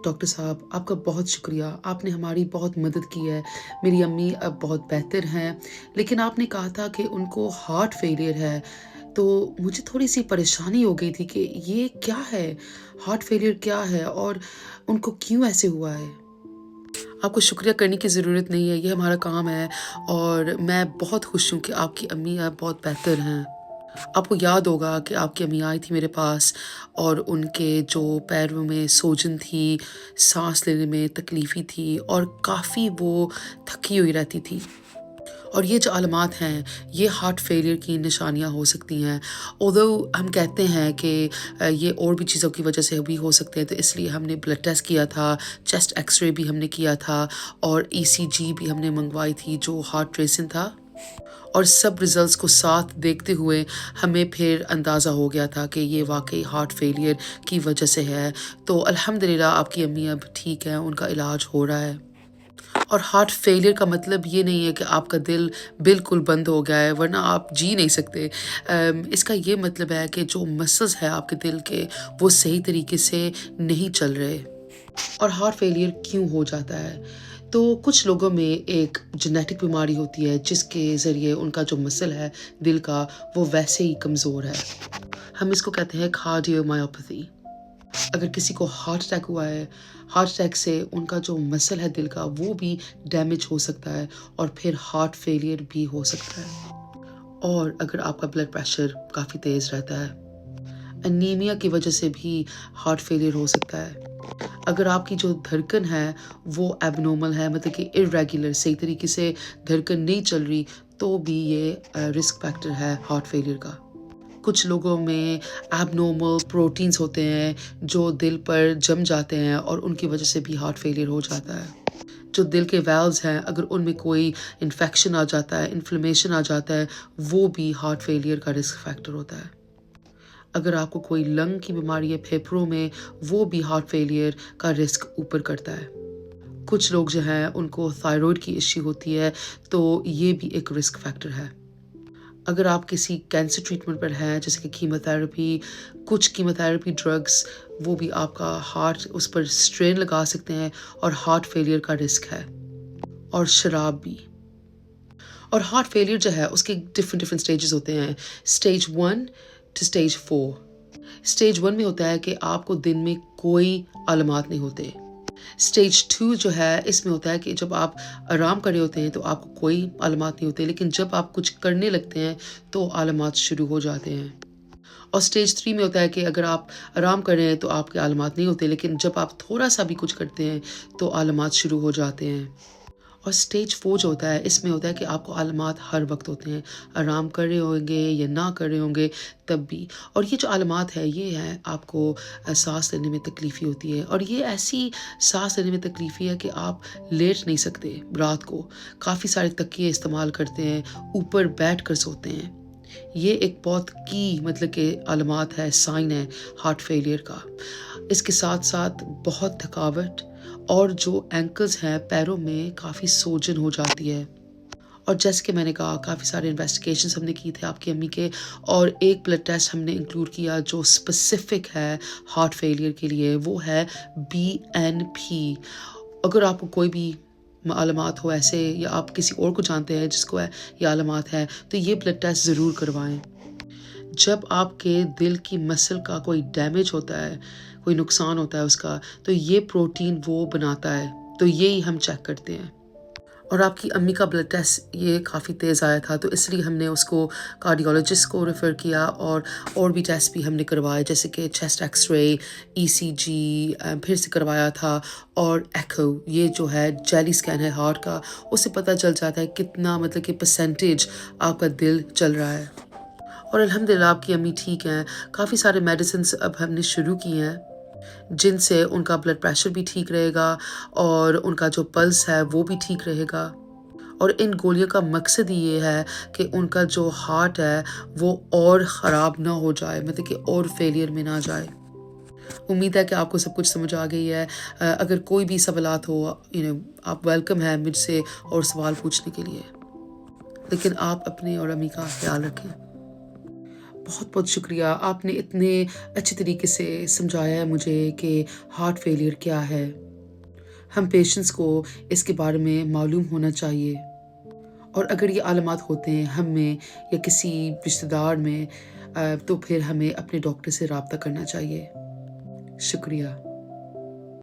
Doctor صاحب آپ کا بہت شکریہ، آپ نے ہماری بہت مدد کی ہے۔ میری امی اب بہت بہتر ہیں، لیکن آپ نے کہا تھا کہ ان کو ہارٹ فیلئر ہے، تو مجھے تھوڑی سی پریشانی ہو گئی تھی کہ یہ کیا ہے؟ ہارٹ فیلئر کیا ہے اور ان کو کیوں ایسے ہوا ہے؟ آپ کو شکریہ کرنے کی ضرورت نہیں ہے، یہ ہمارا کام ہے اور میں بہت خوش ہوں کہ آپ کی امی اب بہت بہتر ہیں۔ آپ کو یاد ہوگا کہ آپ کی امی آئی تھی میرے پاس اور ان کے جو پیروں میں سوجن تھی، سانس لینے میں تکلیفی تھی اور کافی وہ تھکی ہوئی رہتی تھی۔ اور یہ جو علامات ہیں یہ ہارٹ فیلئر کی نشانیاں ہو سکتی ہیں۔ although ہم کہتے ہیں کہ یہ اور بھی چیزوں کی وجہ سے بھی ہو سکتے ہیں، تو اس لیے ہم نے بلڈ ٹیسٹ کیا تھا، چیسٹ ایکس رے بھی ہم نے کیا تھا اور ECG بھی ہم نے منگوائی تھی جو ہارٹ ٹریسن تھا، اور سب ریزلٹس کو ساتھ دیکھتے ہوئے ہمیں پھر اندازہ ہو گیا تھا کہ یہ واقعی ہارٹ فیلئر کی وجہ سے ہے۔ تو الحمدللہ آپ کی امی اب ٹھیک ہیں، ان کا علاج ہو رہا ہے۔ اور ہارٹ فیلئر کا مطلب یہ نہیں ہے کہ آپ کا دل بالکل بند ہو گیا ہے ورنہ آپ جی نہیں سکتے۔ اس کا یہ مطلب ہے کہ جو مسلز ہیں آپ کے دل کے وہ صحیح طریقے سے نہیں چل رہے۔ اور ہارٹ فیلئر کیوں ہو جاتا ہے؟ تو کچھ لوگوں میں ایک جینیٹک بیماری ہوتی ہے جس کے ذریعے ان کا جو مسل ہے دل کا وہ ویسے ہی کمزور ہے۔ ہم اس کو کہتے ہیں کارڈیومایوپیتھی۔ اگر کسی کو ہارٹ اٹیک ہوا ہے، ہارٹ اٹیک سے ان کا جو مسل ہے دل کا وہ بھی ڈیمیج ہو سکتا ہے اور پھر ہارٹ فیلئر بھی ہو سکتا ہے۔ اور اگر آپ کا بلڈ پریشر کافی تیز رہتا ہے، انیمیا کی وجہ سے بھی ہارٹ فیلئر ہو سکتا ہے۔ اگر آپ کی جو دھڑکن ہے وہ ایب نارمل ہے، مطلب کہ ارریگولر، صحیح طریقے سے دھڑکن نہیں چل رہی، تو بھی یہ رسک فیکٹر ہے ہارٹ فیلئر کا۔ کچھ لوگوں میں ایب نارمل پروٹینز ہوتے ہیں جو دل پر جم جاتے ہیں اور ان کی وجہ سے بھی ہارٹ فیلئر ہو جاتا ہے۔ جو دل کے ویلوز ہیں اگر ان میں کوئی انفیکشن آ جاتا ہے، انفلیمیشن آ جاتا ہے، وہ بھی ہارٹ فیلئر کا رسک فیکٹر ہوتا ہے۔ اگر آپ کو کوئی لنگ کی بیماری ہے پھیپھڑوں میں، وہ بھی ہارٹ فیلئر کا رسک اوپر کرتا ہے۔ کچھ لوگ جو ہیں ان کو تھائرائیڈ کی ایشو ہوتی ہے، تو یہ بھی ایک رسک فیکٹر ہے۔ اگر آپ کسی کینسر ٹریٹمنٹ پر ہیں جیسے کہ کیموتھراپی، کچھ کیموتھراپی ڈرگس، وہ بھی آپ کا ہارٹ اس پر سٹرین لگا سکتے ہیں اور ہارٹ فیلئر کا رسک ہے۔ اور شراب بھی۔ اور ہارٹ فیلئر جو ہے اس کے ڈفرینٹ سٹیجز ہوتے ہیں، سٹیج 1 ٹو سٹیج 4۔ سٹیج 1 میں ہوتا ہے کہ آپ کو دن میں کوئی علامات نہیں ہوتے۔ سٹیج 2 جو ہے اس میں ہوتا ہے کہ جب آپ آرام کر رہے ہوتے ہیں تو آپ کو کوئی علامات نہیں ہوتے، لیکن جب آپ کچھ کرنے لگتے ہیں تو علامات شروع ہو جاتے ہیں۔ اور سٹیج 3 میں ہوتا ہے کہ اگر آپ آرام کر رہے ہیں تو آپ کے علامات نہیں ہوتے، لیکن جب آپ تھوڑا سا بھی کچھ کرتے ہیں تو علامات شروع ہو جاتے ہیں۔ اور سٹیج 4 جو ہوتا ہے اس میں ہوتا ہے کہ آپ کو علامات ہر وقت ہوتے ہیں، آرام کر رہے ہوں گے یا نہ کر رہے ہوں گے تب بھی۔ اور یہ جو علامات ہے یہ ہے آپ کو سانس لینے میں تکلیفی ہوتی ہے، اور یہ ایسی سانس لینے میں تکلیفی ہے کہ آپ لیٹ نہیں سکتے، رات کو کافی سارے تکیے استعمال کرتے ہیں، اوپر بیٹھ کر سوتے ہیں۔ یہ ایک بہت مطلب کہ علامات ہے، سائن ہے ہارٹ فیلئر کا۔ اس کے ساتھ ساتھ بہت تھکاوٹ، اور جو اینکلز ہیں پیروں میں کافی سوجن ہو جاتی ہے۔ اور جیسے کہ میں نے کہا کافی سارے انویسٹیگیشنز ہم نے کی تھے آپ کی امی کے، اور ایک بلڈ ٹیسٹ ہم نے انکلوڈ کیا جو اسپیسیفک ہے ہارٹ فیلئر کے لیے، وہ ہے BNP۔ اگر آپ کو کوئی بھی علامات ہو ایسے، یا آپ کسی اور کو جانتے ہیں جس کو یہ علامات ہے، تو یہ بلڈ ٹیسٹ ضرور کروائیں۔ جب آپ کے دل کی مسل کا کوئی ڈیمیج ہوتا ہے، کوئی نقصان ہوتا ہے اس کا، تو یہ پروٹین وہ بناتا ہے، تو یہی ہم چیک کرتے ہیں۔ اور آپ کی امی کا بلڈ ٹیسٹ یہ کافی تیز آیا تھا، تو اس لیے ہم نے اس کو کارڈیولوجسٹ کو ریفر کیا، اور بھی ٹیسٹ بھی ہم نے کروائے جیسے کہ چیسٹ ایکس رے، ECG پھر سے کروایا تھا، اور ایکو، یہ جو ہے جیلی اسکین ہے ہارٹ کا، اس سے پتہ چل جاتا ہے کتنا مطلب کہ پرسنٹیج آپ کا دل چل رہا ہے۔ اور الحمدللہ آپ کی امی ٹھیک ہیں۔ کافی سارے میڈیسنس اب ہم نے شروع کی ہیں جن سے ان کا بلڈ پریشر بھی ٹھیک رہے گا اور ان کا جو پلس ہے وہ بھی ٹھیک رہے گا۔ اور ان گولیوں کا مقصد ہی یہ ہے کہ ان کا جو ہارٹ ہے وہ اور خراب نہ ہو جائے، مطلب کہ اور فیلئر میں نہ جائے۔ امید ہے کہ آپ کو سب کچھ سمجھ آ گئی ہے۔ اگر کوئی بھی سوالات ہو آپ ویلکم ہے مجھ سے اور سوال پوچھنے کے لیے، لیکن آپ اپنے اور امی کا خیال رکھیں۔ بہت بہت شکریہ، آپ نے اتنے اچھے طریقے سے سمجھایا ہے مجھے کہ ہارٹ فیلئر کیا ہے۔ ہم پیشنٹس کو اس کے بارے میں معلوم ہونا چاہیے، اور اگر یہ علامات ہوتے ہیں ہم میں یا کسی رشتہ دار میں، تو پھر ہمیں اپنے ڈاکٹر سے رابطہ کرنا چاہیے۔ شکریہ۔